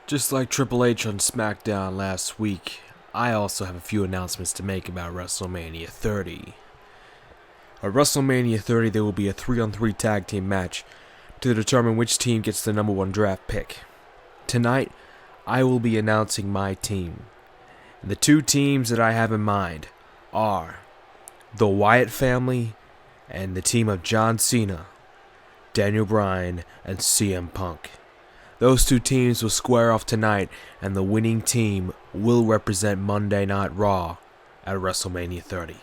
Just like Triple H on Smackdown last week, I also have a few announcements to make about Wrestlemania 30. At Wrestlemania 30, there will be a 3-on-3 tag team match to determine which team gets the number 1 draft pick. Tonight, I will be announcing my team. The two teams that I have in mind are the Wyatt Family and the team of John Cena, Daniel Bryan, and CM Punk. Those two teams will square off tonight, and the winning team will represent Monday Night Raw at WrestleMania 30.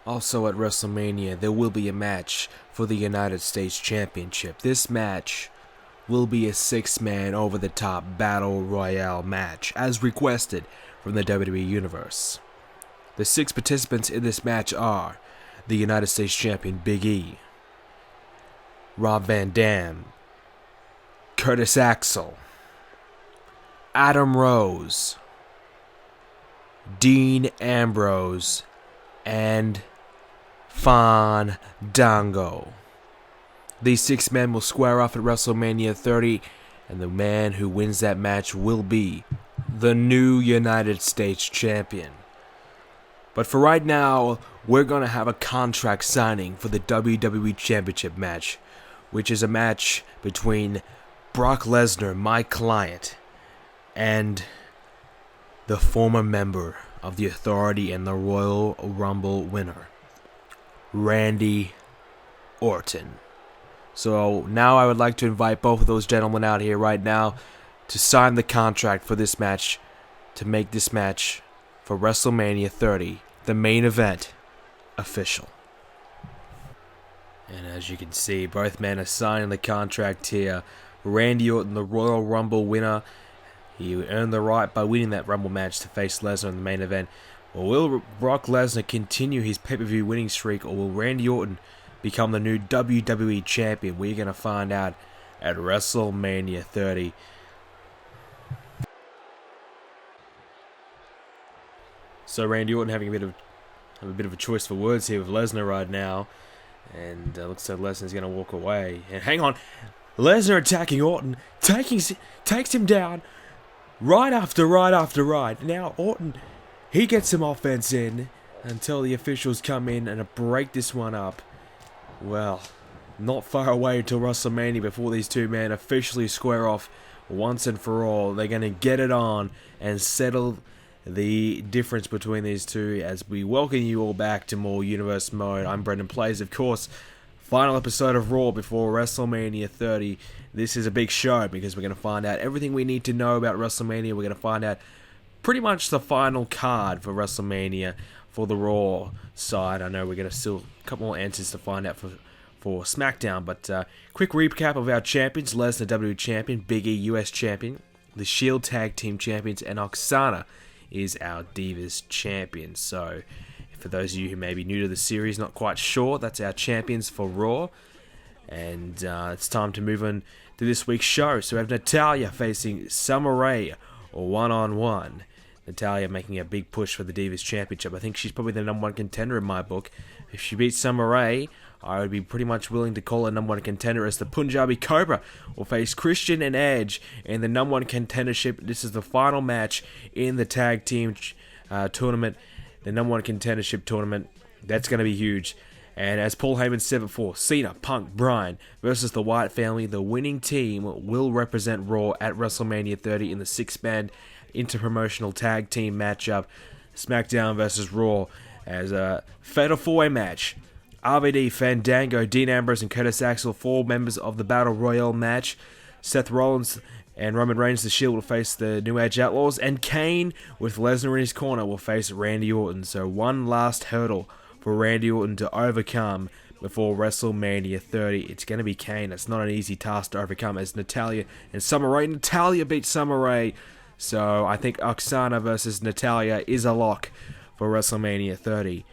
Also at WrestleMania, there will be a match for the United States Championship. This match will be a 6-man over-the-top Battle Royale match, as requested from the WWE Universe. The 6 participants in this match are the United States Champion Big E, Rob Van Dam, Curtis Axel, Adam Rose, Dean Ambrose, and Fandango. These 6 men will square off at WrestleMania 30, and the man who wins that match will be the new United States Champion. But for right now, we're going to have a contract signing for the WWE Championship match, which is a match between Brock Lesnar, my client, and the former member of the Authority and the Royal Rumble winner, Randy Orton. So now I would like to invite both of those gentlemen out here right now to sign the contract for this match, to make this match for WrestleMania 30, the main event, official. And as you can see, both men are signing the contract here. Randy Orton, the Royal Rumble winner, he earned the right by winning that Rumble match to face Lesnar in the main event. Or will Brock Lesnar continue his pay-per-view winning streak, or will Randy Orton become the new WWE Champion? We're going to find out at WrestleMania 30. So Randy Orton having a bit of a choice for words here with Lesnar right now. And looks like Lesnar's going to walk away. And hang on, Lesnar attacking Orton, takes him down, right after right. Now Orton, he gets some offense in until the officials come in and break this one up. Well, not far away until WrestleMania before these two men officially square off once and for all. They're going to get it on and settle the difference between these two as we welcome you all back to more Universe Mode. I'm BrendenPlayz, of course. Final episode of Raw before WrestleMania 30. This is a big show because we're going to find out everything we need to know about WrestleMania. We're going to find out pretty much the final card for WrestleMania for the Raw side. I know we're going to still a couple more answers to find out for SmackDown, but quick recap of our champions: Lesnar, WWE Champion; Big E, US Champion; the Shield Tag Team Champions; and Oksana is our Divas Champion. So, for those of you who may be new to the series, not quite sure, that's our champions for Raw. And it's time to move on to this week's show. So we have Natalya facing Summer Rae, or one-on-one. Natalya making a big push for the Divas Championship. I think she's probably the number 1 contender in my book. If she beats Summer Rae, I would be pretty much willing to call her number 1 contender, as the Punjabi Cobra will face Christian and Edge in the number 1 contendership. This is the final match in the tag team tournament, the number 1 contendership tournament. That's going to be huge. And as Paul Heyman said before, Cena, Punk, Bryan versus the Wyatt Family. The winning team will represent Raw at WrestleMania 30 in the 6-man interpromotional tag team matchup, SmackDown versus Raw, as a fatal 4-way match. RVD, Fandango, Dean Ambrose, and Curtis Axel, 4 members of the Battle Royale match. Seth Rollins and Roman Reigns, the Shield, will face the New Age Outlaws. And Kane, with Lesnar in his corner, will face Randy Orton. So one last hurdle for Randy Orton to overcome before WrestleMania 30. It's going to be Kane. It's not an easy task to overcome, as Natalya and Summer Rae. Natalya beat Summer Rae. So I think Oksana versus Natalya is a lock for WrestleMania 30.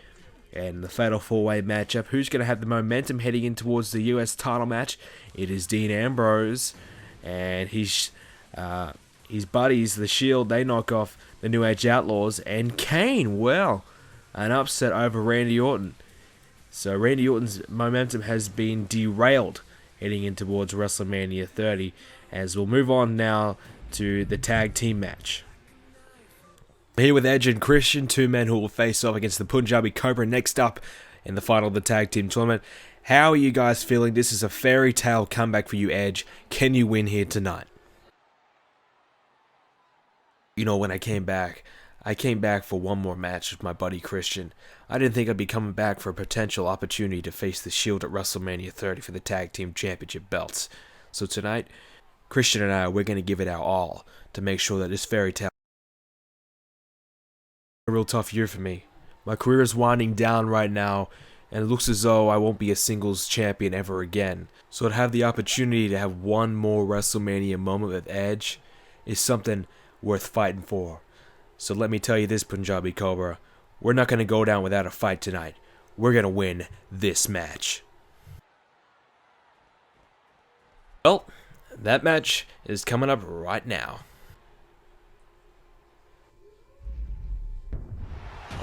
And the fatal 4-way matchup, who's going to have the momentum heading in towards the US title match? It is Dean Ambrose and his buddies, the Shield. They knock off the New Age Outlaws. And Kane, well, an upset over Randy Orton. So Randy Orton's momentum has been derailed heading in towards WrestleMania 30. As we'll move on now to the tag team match. Here with Edge and Christian, two men who will face off against the Punjabi Cobra next up in the final of the tag team tournament. How are you guys feeling? This is a fairy tale comeback for you, Edge. Can you win here tonight? You know, when I came back for one more match with my buddy Christian. I didn't think I'd be coming back for a potential opportunity to face the Shield at Wrestlemania 30 for the Tag Team Championship belts. So tonight, Christian and I, we're going to give it our all to make sure that this fairy tale is a real tough year for me. My career is winding down right now, and it looks as though I won't be a singles champion ever again. So to have the opportunity to have one more WrestleMania moment with Edge is something worth fighting for. So let me tell you this, Punjabi Cobra, we're not going to go down without a fight tonight. We're going to win this match. Well, that match is coming up right now.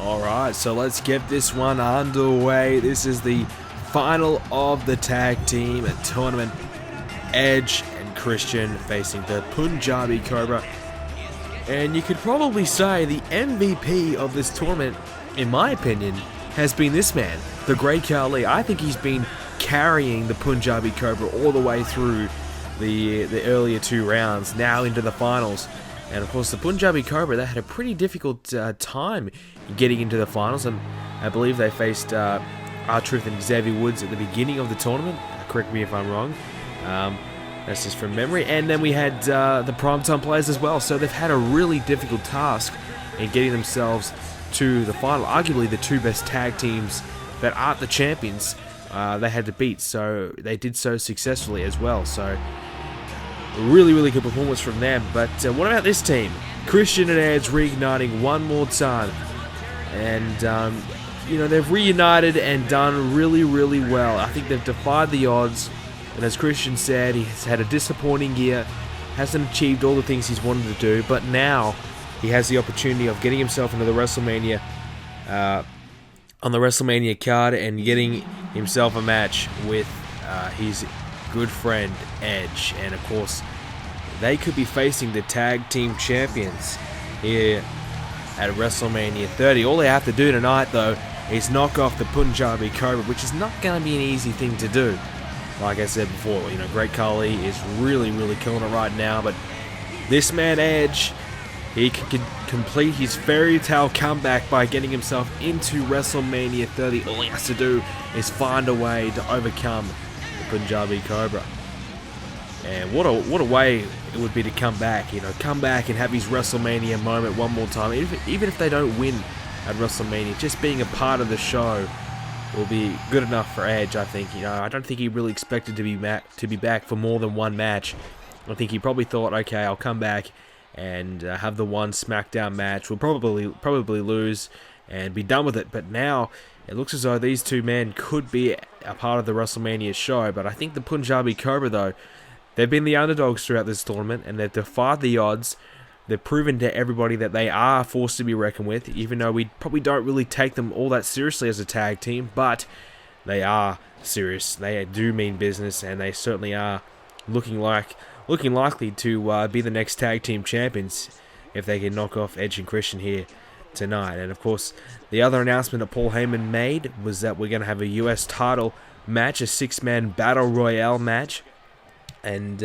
Alright, so let's get this one underway. This is the final of the tag team tournament. Edge and Christian facing the Punjabi Cobra. And you could probably say the MVP of this tournament, in my opinion, has been this man, the Great Khali. I think he's been carrying the Punjabi Cobra all the way through the earlier two rounds, now into the finals. And of course, the Punjabi Cobra, they had a pretty difficult time getting into the finals. And I believe they faced R-Truth and Xavier Woods at the beginning of the tournament. Correct me if I'm wrong. That's just from memory. And then we had the Primetime Players as well. So they've had a really difficult task in getting themselves to the final. Arguably the two best tag teams that aren't the champions they had to beat. So they did so successfully as well. So really, really good performance from them. But what about this team? Christian and Edge reigniting one more time. And, you know, they've reunited and done really, really well. I think they've defied the odds. And as Christian said, he's had a disappointing year, hasn't achieved all the things he's wanted to do, but now he has the opportunity of getting himself into the WrestleMania, on the WrestleMania card and getting himself a match with his good friend Edge. And of course, they could be facing the tag team champions here at WrestleMania 30. All they have to do tonight, though, is knock off the Punjabi Cobra, which is not going to be an easy thing to do. Like I said before, you know, Great Khali is really, really killing it right now. But this man, Edge, he can complete his fairy tale comeback by getting himself into WrestleMania 30. All he has to do is find a way to overcome the Punjabi Cobra. And what a way it would be to come back, you know, come back and have his WrestleMania moment one more time. Even if they don't win at WrestleMania, just being a part of the show will be good enough for Edge, I think. You know, I don't think he really expected to be back for more than one match. I think he probably thought, okay, I'll come back and have the one Smackdown match. We'll probably lose and be done with it. But now it looks as though these two men could be a part of the WrestleMania show. But I think the Punjabi Cobra, though, they've been the underdogs throughout this tournament, and they've defied the odds. They've proven to everybody that they are forced to be reckoned with, even though we probably don't really take them all that seriously as a tag team, but they are serious. They do mean business, and they certainly are looking likely to be the next tag team champions if they can knock off Edge and Christian here tonight. And of course, the other announcement that Paul Heyman made was that we're going to have a US title match, a 6-man battle royale match. And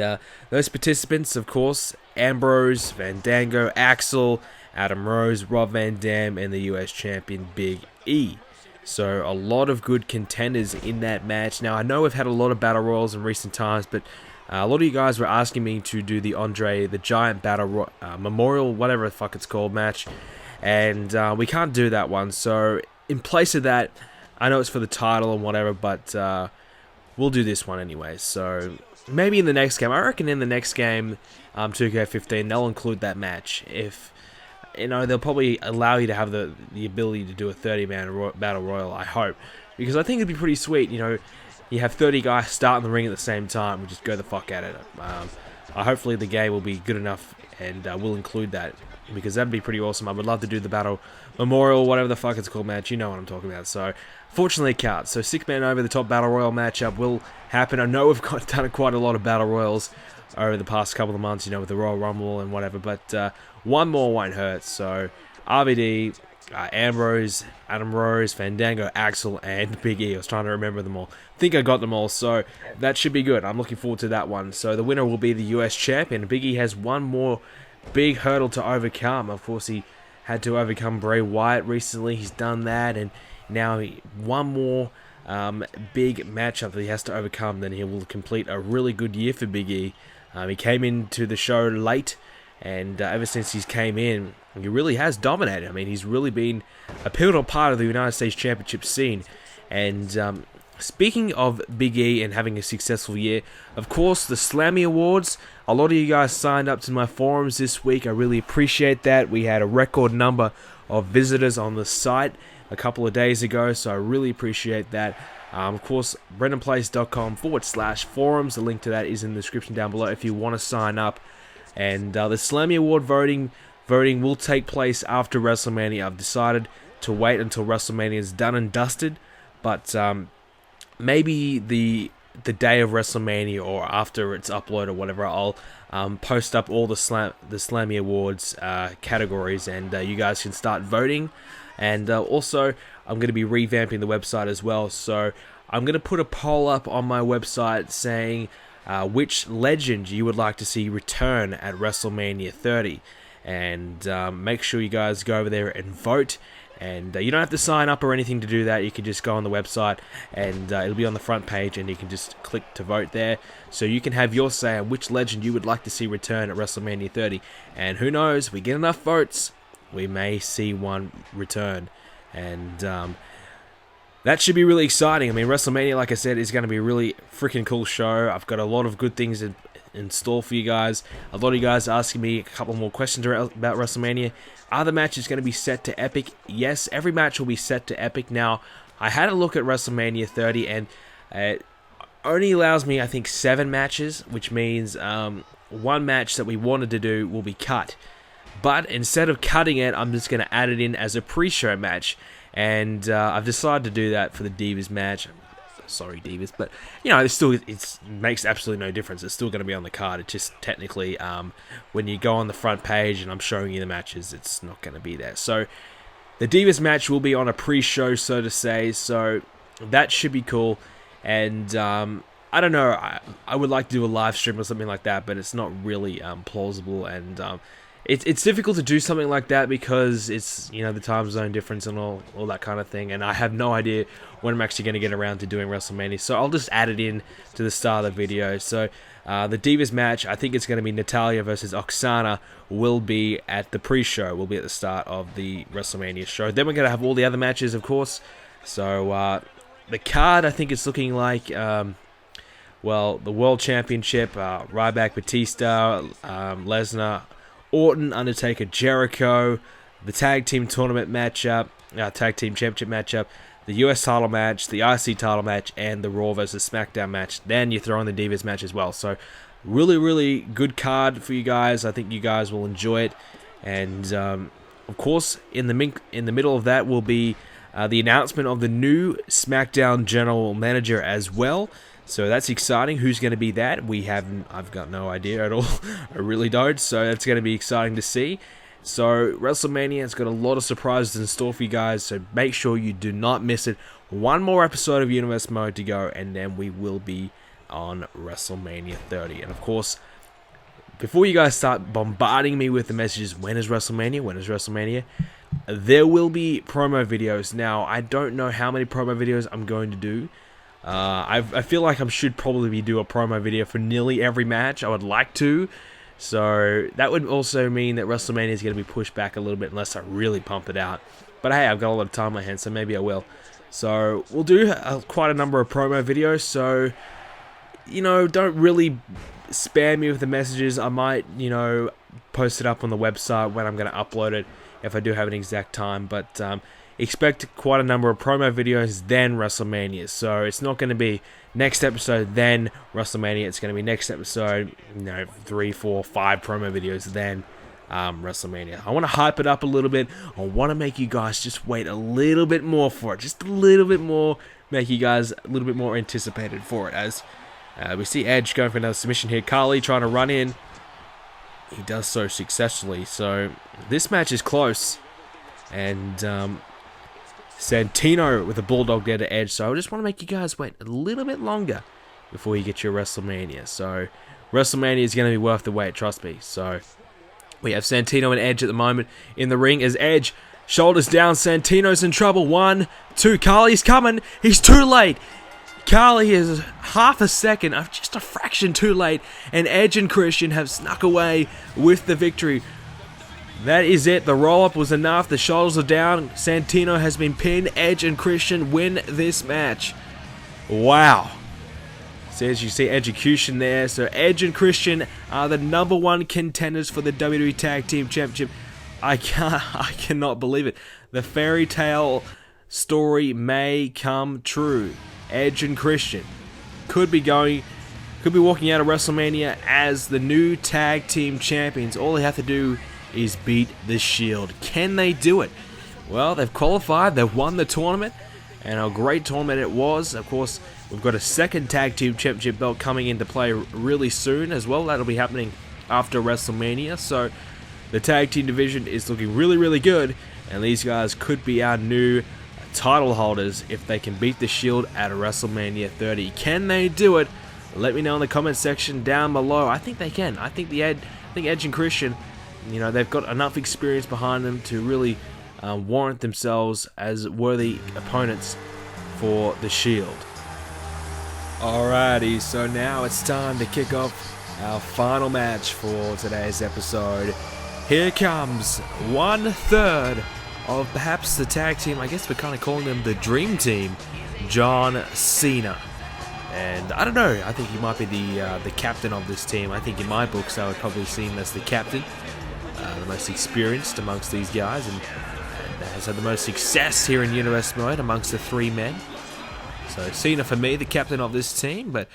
those participants, of course, Ambrose, Fandango, Axel, Adam Rose, Rob Van Dam, and the US champion Big E. So a lot of good contenders in that match. Now, I know we've had a lot of battle royals in recent times, but a lot of you guys were asking me to do the Andre the Giant Battle Memorial, whatever the fuck it's called, match. And we can't do that one. So in place of that, I know it's for the title and whatever, but we'll do this one anyway. So maybe in the next game. I reckon in the next game, 2k14, they'll include that match. If, you know, they'll probably allow you to have the ability to do a 30-man battle royal, I hope. Because I think it'd be pretty sweet, you know, you have 30 guys start in the ring at the same time and just go the fuck at it. Hopefully the game will be good enough and we'll include that, because that'd be pretty awesome. I would love to do the Battle Memorial, whatever the fuck it's called match. You know what I'm talking about. So, fortunately it can't. So 6-man over the top Battle Royal matchup will happen. I know we've done quite a lot of Battle Royals over the past couple of months, with the Royal Rumble and whatever. But one more won't hurt. So RVD, Ambrose, Adam Rose, Fandango, Axel, and Big E. I was trying to remember them all. I think I got them all, so that should be good. I'm looking forward to that one. So the winner will be the US champion. Big E has one more big hurdle to overcome. Of course, he had to overcome Bray Wyatt recently. He's done that, and now one more big matchup that he has to overcome. Then he will complete a really good year for Big E. He came into the show late, and ever since he's came in, he really has dominated. I mean, he's really been a pivotal part of the United States Championship scene. And speaking of Big E and having a successful year, of course, the Slammy Awards. A lot of you guys signed up to my forums this week. I really appreciate that. We had a record number of visitors on the site a couple of days ago, so I really appreciate that. Of course, BrendenPlayz.com/forums. The link to that is in the description down below if you want to sign up. And the Slammy Award voting will take place after WrestleMania. I've decided to wait until WrestleMania is done and dusted, but maybe the day of WrestleMania or after it's uploaded or whatever, I'll post up all the Slammy Awards categories, and you guys can start voting. And also, I'm going to be revamping the website as well, so I'm going to put a poll up on my website saying which legend you would like to see return at WrestleMania 30. And make sure you guys go over there and vote. And you don't have to sign up or anything to do that. You can just go on the website, and it'll be on the front page, and you can just click to vote there. So you can have your say on which legend you would like to see return at WrestleMania 30. And who knows, we get enough votes, we may see one return. And that should be really exciting. I mean, WrestleMania, like I said, is going to be a really freaking cool show. I've got a lot of good things in store for you guys. A lot of you guys are asking me a couple more questions about WrestleMania. Are the matches going to be set to Epic? Yes, every match will be set to Epic. Now, I had a look at WrestleMania 30, and it only allows me, I think, 7 matches, which means one match that we wanted to do will be cut. But instead of cutting it, I'm just going to add it in as a pre-show match. And I've decided to do that for the Divas match. Sorry, Divas, but it makes absolutely no difference. It's still going to be on the card. It's just technically when you go on the front page and I'm showing you the matches, it's not going to be there. So the Divas match will be on a pre-show, so to say. So that should be cool. And I don't know. I would like to do a live stream or something like that, but it's not really plausible. And it's difficult to do something like that because it's, the time zone difference and all that kind of thing. And I have no idea when I'm actually going to get around to doing WrestleMania. So I'll just add it in to the start of the video. So the Divas match, I think it's going to be Natalya versus Oksana, will be at the pre-show. Will be at the start of the WrestleMania show. Then we're going to have all the other matches, of course. So the card, I think it's looking like, the World Championship, Ryback, Batista, Lesnar, Orton, Undertaker, Jericho, the Tag Team Tournament matchup, Tag Team Championship matchup, the US title match, the IC title match, and the Raw versus SmackDown match. Then you throw in the Divas match as well. So really, really good card for you guys. I think you guys will enjoy it. And of course, in the middle of that will be the announcement of the new SmackDown General Manager as well. So that's exciting. Who's going to be that? I've got no idea at all. I really don't. So that's going to be exciting to see. So WrestleMania has got a lot of surprises in store for you guys. So make sure you do not miss it. One more episode of Universe Mode to go, and then we will be on WrestleMania 30. And of course, before you guys start bombarding me with the messages, when is WrestleMania? When is WrestleMania? There will be promo videos. Now, I don't know how many promo videos I'm going to do. I feel like I should probably do a promo video for nearly every match. I would like to. So that would also mean that WrestleMania is going to be pushed back a little bit unless I really pump it out. But hey, I've got a lot of time on my hands, so maybe I will. So we'll do quite a number of promo videos. So, don't really spam me with the messages. I might, post it up on the website when I'm going to upload it if I do have an exact time. But expect quite a number of promo videos, then WrestleMania. So it's not going to be next episode, then WrestleMania. It's going to be next episode, 3, 4, 5 promo videos, then WrestleMania. I want to hype it up a little bit. I want to make you guys just wait a little bit more for it. Just a little bit more. Make you guys a little bit more anticipated for it. As We see Edge going for another submission here. Carly trying to run in. He does so successfully. So this match is close. And Santino with a bulldog there to Edge. So I just want to make you guys wait a little bit longer before you get your WrestleMania. So WrestleMania is going to be worth the wait, trust me. So we have Santino and Edge at the moment in the ring as Edge shoulders down. Santino's in trouble. 1, 2. Carly's coming. He's too late. Carly is half a second, just a fraction too late, and Edge and Christian have snuck away with the victory. That is it. The roll-up was enough. The shoulders are down. Santino has been pinned. Edge and Christian win this match. Wow. So as you see, execution there. So Edge and Christian are the #1 contenders for the WWE Tag Team Championship. I cannot believe it. The fairy tale story may come true. Edge and Christian could be walking out of WrestleMania as the new tag team champions. All they have to do is beat the Shield. Can they do it? Well, they've qualified, they've won the tournament, and a great tournament it was. Of course, we've got a second tag team championship belt coming into play really soon as well. That'll be happening after WrestleMania. So the tag team division is looking really, really good, and these guys could be our new title holders if they can beat the Shield at WrestleMania 30. Can they do it? Let me know in the comment section down below. I think they can. I think Edge and Christian, they've got enough experience behind them to really warrant themselves as worthy opponents for the Shield. Alrighty, so now it's time to kick off our final match for today's episode. Here comes 1/3 of perhaps the tag team. I guess we're kind of calling them the Dream Team, John Cena. And I don't know, I think he might be the captain of this team. I think in my books I would probably see him as the captain, the most experienced amongst these guys, and has had the most success here in Universe Mode amongst the 3 men. So Cena for me, the captain of this team, but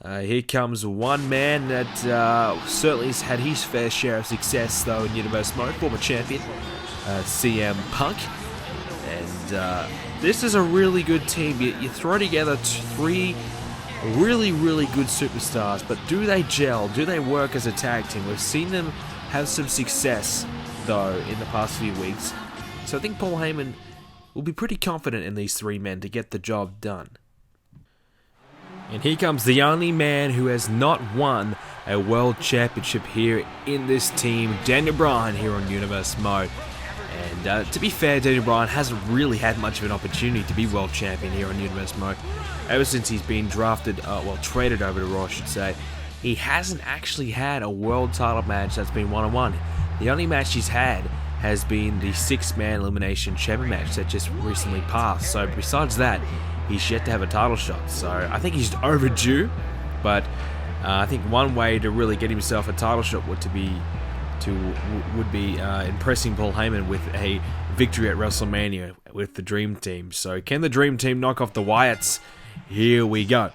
here comes one man that certainly has had his fair share of success though in Universe Mode, former champion, CM Punk. And this is a really good team. You throw together 3 really, really good superstars, but do they gel? Do they work as a tag team? We've seen them have some success though in the past few weeks. So I think Paul Heyman will be pretty confident in these 3 men to get the job done. And here comes the only man who has not won a World Championship here in this team, Daniel Bryan, here on Universe Mode. And to be fair, Daniel Bryan hasn't really had much of an opportunity to be World Champion here on Universe Mode. Ever since he's been drafted, traded over to Raw, I should say, he hasn't actually had a world title match that's been one-on-one. The only match he's had has been the 6-man elimination champion match that just recently passed. So besides that, he's yet to have a title shot. So I think he's overdue, but I think one way to really get himself a title shot would be impressing Paul Heyman with a victory at WrestleMania with the Dream Team. So can the Dream Team knock off the Wyatts? Here we go.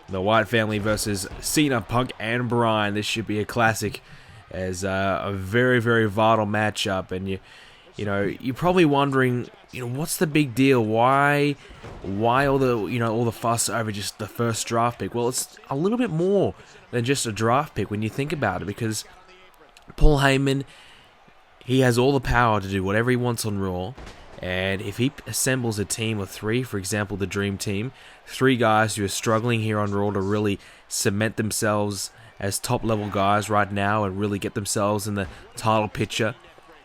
The Wyatt Family versus Cena, Punk, and Bryan. This should be a classic, as a very, very vital matchup. And you're probably wondering, what's the big deal? Why all the fuss over just the first draft pick? Well, it's a little bit more than just a draft pick when you think about it, because Paul Heyman, he has all the power to do whatever he wants on Raw. And if he assembles a team of 3, for example, the Dream Team, 3 guys who are struggling here on Raw to really cement themselves as top-level guys right now and really get themselves in the title picture,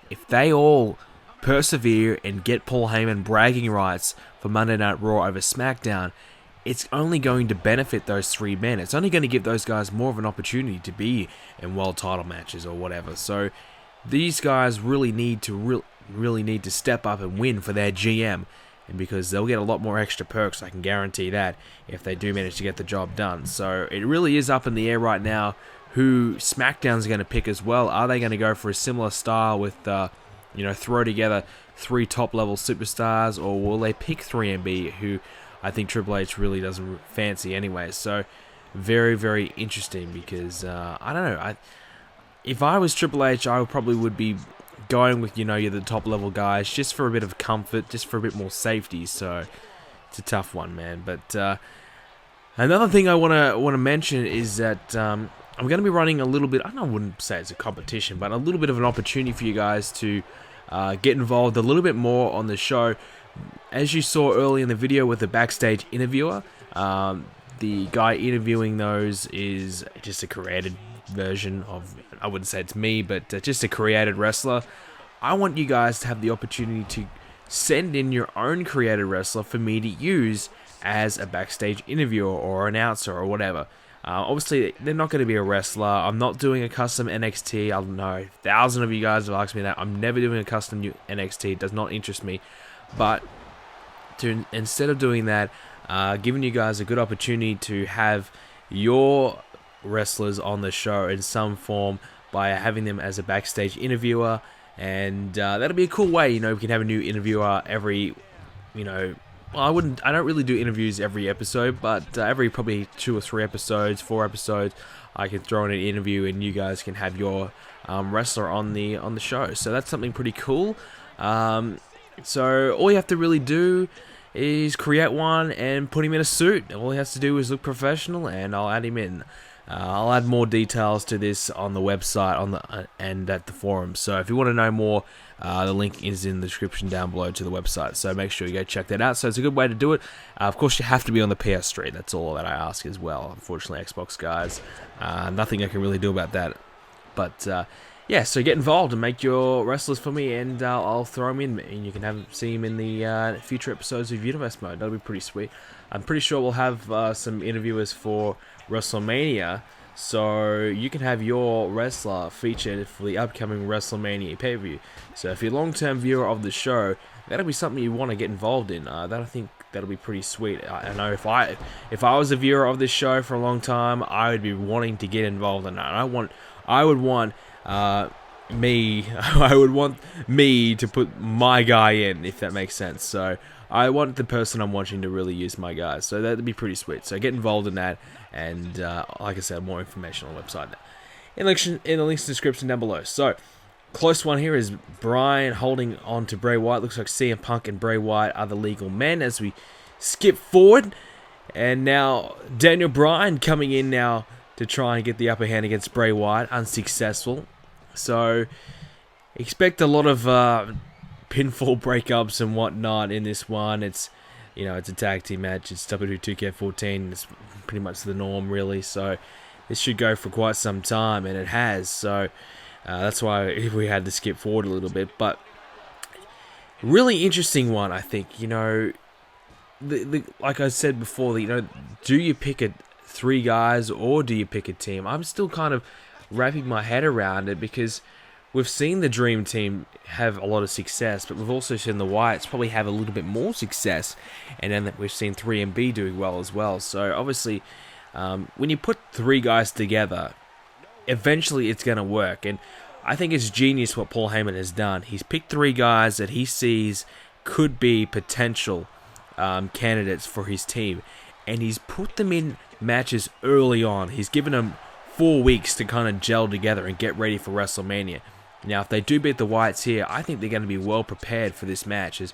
if they all persevere and get Paul Heyman bragging rights for Monday Night Raw over Smackdown, it's only going to benefit those 3 men. It's only going to give those guys more of an opportunity to be in world title matches or whatever. So these guys really need to step up and win for their GM, and because they'll get a lot more extra perks, I can guarantee that, if they do manage to get the job done. So it really is up in the air right now who SmackDown's going to pick as well. Are they going to go for a similar style with throw together 3 top-level superstars, or will they pick 3MB, who I think Triple H really doesn't fancy anyway? So very, very interesting, because I don't know. If I was Triple H, I probably would be going with, you're the top-level guys, just for a bit of comfort, just for a bit more safety. So it's a tough one, man. But Another thing I want to mention is that I'm going to be running a little bit. I wouldn't say it's a competition, but a little bit of an opportunity for you guys to get involved a little bit more on the show. As you saw early in the video with the backstage interviewer, the guy interviewing those is just a created version of, I wouldn't say it's me, but just a created wrestler. I want you guys to have the opportunity to send in your own created wrestler for me to use as a backstage interviewer or announcer or whatever. Obviously, they're not going to be a wrestler. I'm not doing a custom NXT. I know 1,000 of you guys have asked me that. I'm never doing a custom NXT. It does not interest me. But instead of doing that, giving you guys a good opportunity to have your wrestlers on the show in some form by having them as a backstage interviewer, and that'll be a cool way. We can have a new interviewer every, well, I don't really do interviews every episode, but every probably 2 or 3 episodes, 4 episodes, I can throw in an interview and you guys can have your wrestler on the show. So that's something pretty cool. So all you have to really do is create one and put him in a suit. All he has to do is look professional, and I'll add him in. I'll add more details to this on the website and at the forum. So if you want to know more, the link is in the description down below to the website. So make sure you go check that out. So it's a good way to do it. Of course, you have to be on the PS3. That's all that I ask as well. Unfortunately, Xbox guys, nothing I can really do about that. But yeah, so get involved and make your wrestlers for me, and I'll throw them in, and you can see them in the future episodes of Universe Mode. That'll be pretty sweet. I'm pretty sure we'll have some interviewers for Wrestlemania, so you can have your wrestler featured for the upcoming Wrestlemania pay-per-view. So if you're a long-term viewer of the show, that'll be something you want to get involved in. I think that'll be pretty sweet. I know if I was a viewer of this show for a long time, I would be wanting to get involved in that. I would want me to put my guy in, if that makes sense. So I want the person I'm watching to really use my guys. So that'd be pretty sweet. So get involved in that, and like I said, more information on the website in the links description down below. So close one here is Bryan holding on to Bray Wyatt. Looks like CM Punk and Bray Wyatt are the legal men as we skip forward. And now Daniel Bryan coming in now to try and get the upper hand against Bray Wyatt. Unsuccessful. So expect a lot of pinfall breakups and whatnot in this one. It's it's a tag team match. It's WWE 2k14. It's pretty much the norm, really. So this should go for quite some time, and it has. So that's why we had to skip forward a little bit. But really interesting one, I think. Like I said before, do you pick 3 guys or do you pick a team? I'm still kind of wrapping my head around it, because we've seen the Dream Team have a lot of success, but we've also seen the Wyatts probably have a little bit more success, and then we've seen 3MB doing well as well. So obviously, when you put 3 guys together, eventually it's going to work, and I think it's genius what Paul Heyman has done. He's picked 3 guys that he sees could be potential candidates for his team, and he's put them in matches early on. He's given them 4 weeks to kind of gel together and get ready for WrestleMania. Now, if they do beat the Wyatts here, I think they're going to be well prepared for this match. As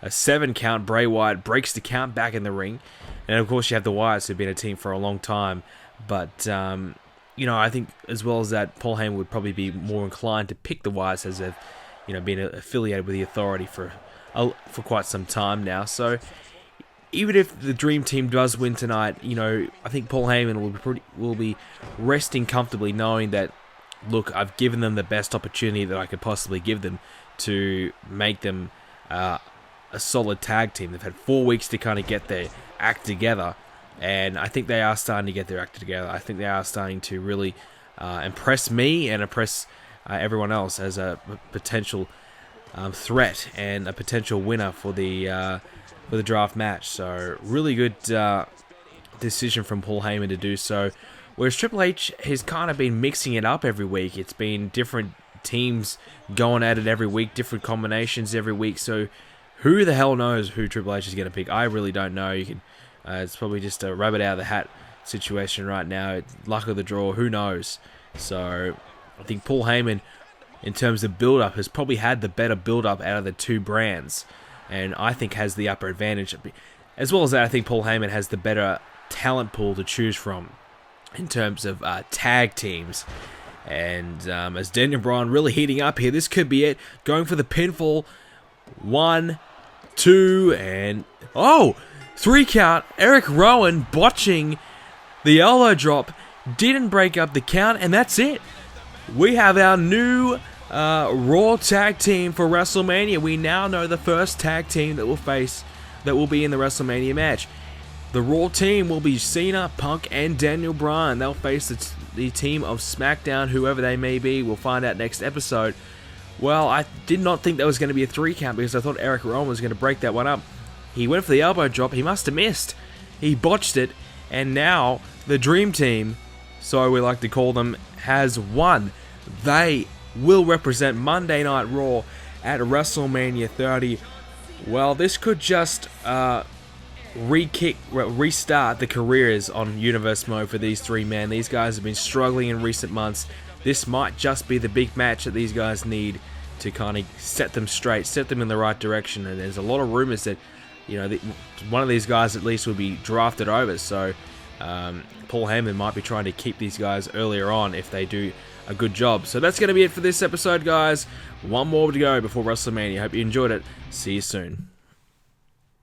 a 7 count, Bray Wyatt breaks the count back in the ring. And of course, you have the Wyatts who've been a team for a long time. But, I think as well as that, Paul Heyman would probably be more inclined to pick the Wyatts, as they've, been affiliated with the Authority for quite some time now. So even if the Dream Team does win tonight, I think Paul Heyman will be resting comfortably, knowing that, look, I've given them the best opportunity that I could possibly give them to make them a solid tag team. They've had 4 weeks to kind of get their act together, and I think they are starting to get their act together. I think they are starting to really impress me and impress everyone else as a potential threat and a potential winner for the draft match. So really good decision from Paul Heyman to do so. Whereas Triple H has kind of been mixing it up every week. It's been different teams going at it every week, different combinations every week. So who the hell knows who Triple H is going to pick? I really don't know. It's probably just a rabbit out of the hat situation right now. Luck of the draw. Who knows? So I think Paul Heyman, in terms of build-up, has probably had the better build-up out of the 2 brands, and I think has the upper advantage. As well as that, I think Paul Heyman has the better talent pool to choose from in terms of tag teams. And as Daniel Bryan really heating up here, this could be it. Going for the pinfall. 1, 2, and... oh! 3 count. Eric Rowan botching the elbow drop. Didn't break up the count, and that's it. We have our new Raw tag team for WrestleMania. We now know the first tag team that will be in the WrestleMania match. The Raw team will be Cena, Punk, and Daniel Bryan. They'll face the team of Smackdown, whoever they may be. We'll find out next episode. Well, I did not think that was going to be a 3 count because I thought Eric Rowan was going to break that one up. He went for the elbow drop. He must have missed. He botched it. And now the Dream Team, so we like to call them, has won. They will represent Monday Night Raw at WrestleMania 30. Well, this could just restart the careers on Universe Mode for these 3 men. These guys have been struggling in recent months. This might just be the big match that these guys need to kind of set them straight, set them in the right direction. And there's a lot of rumors that, you know, one of these guys at least will be drafted over. So Paul Heyman might be trying to keep these guys earlier on if they do a good job. So that's going to be it for this episode, guys. One more to go before WrestleMania. Hope you enjoyed it. See you soon.